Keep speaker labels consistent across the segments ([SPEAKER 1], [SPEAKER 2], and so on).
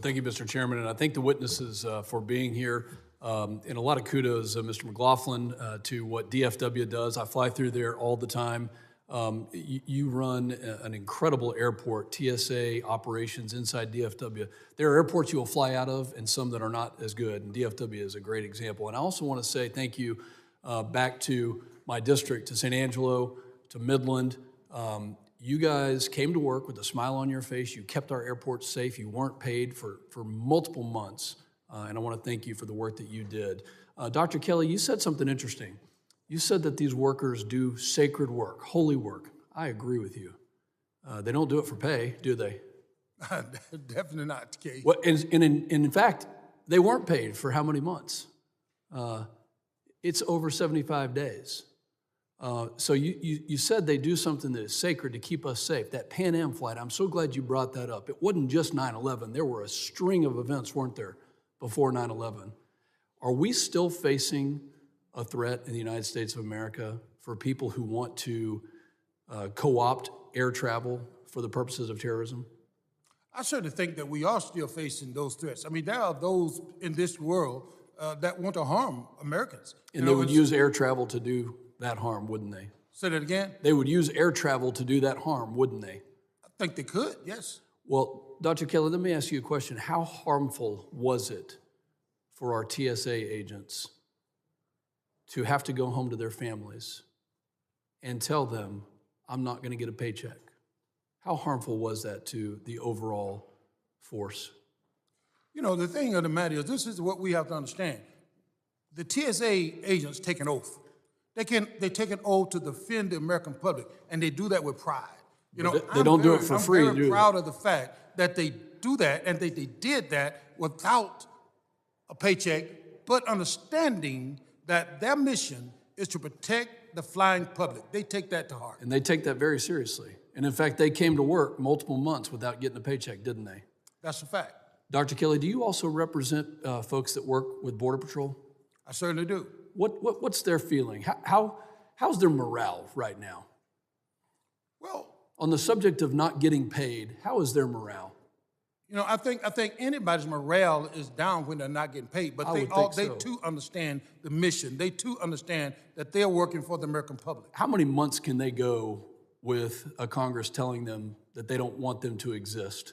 [SPEAKER 1] thank you, Mr. Chairman, and I thank the witnesses for being here. And a lot of kudos, Mr. McLaughlin, to what DFW does. I fly through there all the time. You run an incredible airport, TSA operations inside DFW. There are airports you will fly out of and some that are not as good, and DFW is a great example. And I also want to say thank you back to my district, to San Angelo, to Midland. You guys came to work with a smile on your face. You kept our airports safe. You weren't paid for multiple months. And I want to thank you for the work that you did. Dr. Kelly, you said something interesting. You said that these workers do sacred work, holy work. I agree with you. They don't do it for pay, do they?
[SPEAKER 2] Definitely not the case.
[SPEAKER 1] Well, and in fact, they weren't paid for how many months? It's over 75 days. So you said they do something that is sacred to keep us safe. That Pan Am flight, I'm so glad you brought that up. It wasn't just 9/11. There were a string of events, weren't there, before 9/11. Are we still facing a threat in the United States of America for people who want to co-opt air travel for the purposes of terrorism?
[SPEAKER 2] I certainly think that we are still facing those threats. I mean, there are those in this world that want to harm Americans.
[SPEAKER 1] And they would use air travel to do that harm, wouldn't they?
[SPEAKER 2] Say that again?
[SPEAKER 1] They would use air travel to do that harm, wouldn't they?
[SPEAKER 2] I think they could, yes.
[SPEAKER 1] Well, Dr. Kelly, let me ask you a question. How harmful was it for our TSA agents to have to go home to their families and tell them, I'm not going to get a paycheck? How harmful was that to the overall force?
[SPEAKER 2] You know, the thing of the matter is, this is what we have to understand. The TSA agents take an oath. They take an oath to defend the American public, and they do that with pride. You know,
[SPEAKER 1] they don't do it for free,
[SPEAKER 2] I'm very proud of the fact that they do that, and they did that without a paycheck, but understanding that their mission is to protect the flying public. They take that to heart.
[SPEAKER 1] And they take that very seriously. And in fact, they came to work multiple months without getting a paycheck, didn't they?
[SPEAKER 2] That's a fact.
[SPEAKER 1] Dr. Kelly, do you also represent folks that work with Border Patrol?
[SPEAKER 2] I certainly do.
[SPEAKER 1] What's their feeling? How's their morale right now?
[SPEAKER 2] Well,
[SPEAKER 1] on the subject of not getting paid, how is their morale?
[SPEAKER 2] You know, I think anybody's morale is down when they're not getting paid, but they too understand the mission. They too understand that they're working for the American public.
[SPEAKER 1] How many months can they go with a Congress telling them that they don't want them to exist?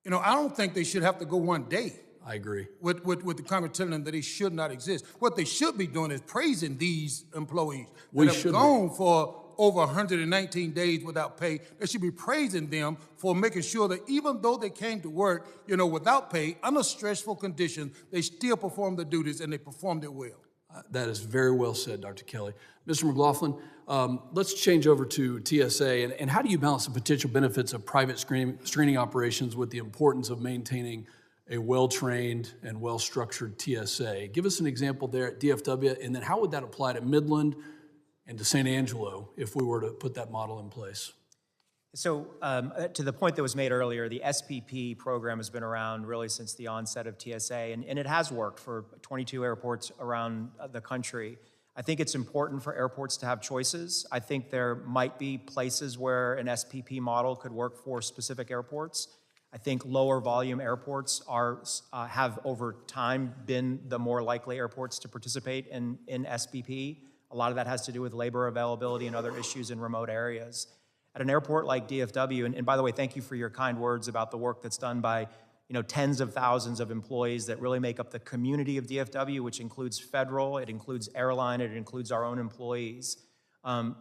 [SPEAKER 2] You know, I don't think they should have to go one day.
[SPEAKER 1] I agree.
[SPEAKER 2] With the Congress telling them that they should not exist. What they should be doing is praising these employees that have gone for over 119 days without pay. They should be praising them for making sure that even though they came to work, you know, without pay, under stressful conditions, they still performed their duties and they performed it well.
[SPEAKER 1] That is very well said, Dr. Kelly. Mr. McLaughlin, let's change over to TSA. And how do you balance the potential benefits of private screening operations with the importance of maintaining a well-trained and well-structured TSA? Give us an example there at DFW, and then how would that apply to Midland and to San Angelo if we were to put that model in place?
[SPEAKER 3] So to the point that was made earlier, the SPP program has been around really since the onset of TSA, and it has worked for 22 airports around the country. I think it's important for airports to have choices. I think there might be places where an SPP model could work for specific airports. I think lower volume airports have over time been the more likely airports to participate in SPP. A lot of that has to do with labor availability and other issues in remote areas. At an airport like DFW, and by the way, thank you for your kind words about the work that's done by tens of thousands of employees that really make up the community of DFW, which includes federal, it includes airline, it includes our own employees.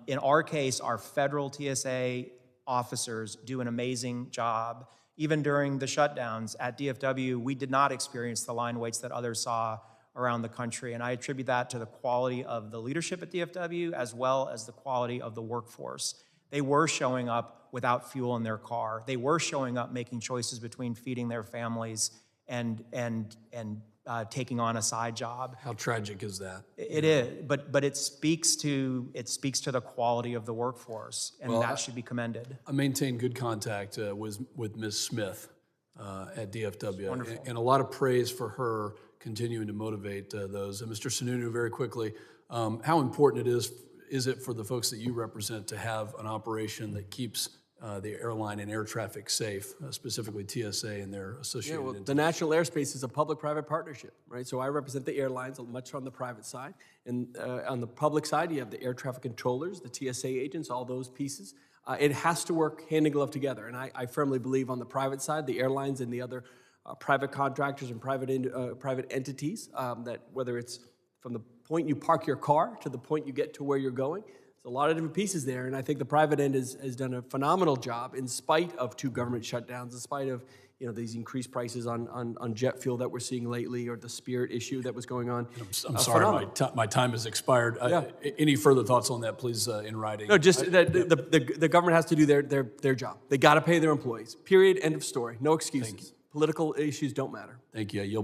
[SPEAKER 3] In our case, our federal TSA officers do an amazing job. Even during the shutdowns at DFW, we did not experience the line waits that others saw around the country. And I attribute that to the quality of the leadership at DFW as well as the quality of the workforce. They were showing up without fuel in their car. They were showing up making choices between feeding their families and taking on a side job.
[SPEAKER 1] How tragic is that?
[SPEAKER 3] It is, but it speaks to the quality of the workforce, and that should be commended.
[SPEAKER 1] I maintain good contact with Ms. Smith at DFW,
[SPEAKER 3] Wonderful.
[SPEAKER 1] And a lot of praise for her continuing to motivate those. And Mr. Sununu, very quickly, how important is it for the folks that you represent to have an operation that keeps the airline and air traffic safe, specifically TSA and their associated entities.
[SPEAKER 4] The national airspace is a public-private partnership, right? So I represent the airlines, much on the private side. And on the public side, you have the air traffic controllers, the TSA agents, all those pieces. It has to work hand in glove together. And I firmly believe on the private side, the airlines and the other private contractors and private entities, that whether it's from the point you park your car to the point you get to where you're going, there's a lot of different pieces there, and I think the private end has done a phenomenal job in spite of 2 government shutdowns, in spite of these increased prices on jet fuel that we're seeing lately, or the Spirit issue that was going on.
[SPEAKER 1] I'm sorry, my time has expired.
[SPEAKER 4] Yeah.
[SPEAKER 1] Any further thoughts on that, please, in writing?
[SPEAKER 4] No, just that the government has to do their job. They got to pay their employees. Period. End of story. No excuses. Political issues don't matter.
[SPEAKER 1] Thank you. I yield back.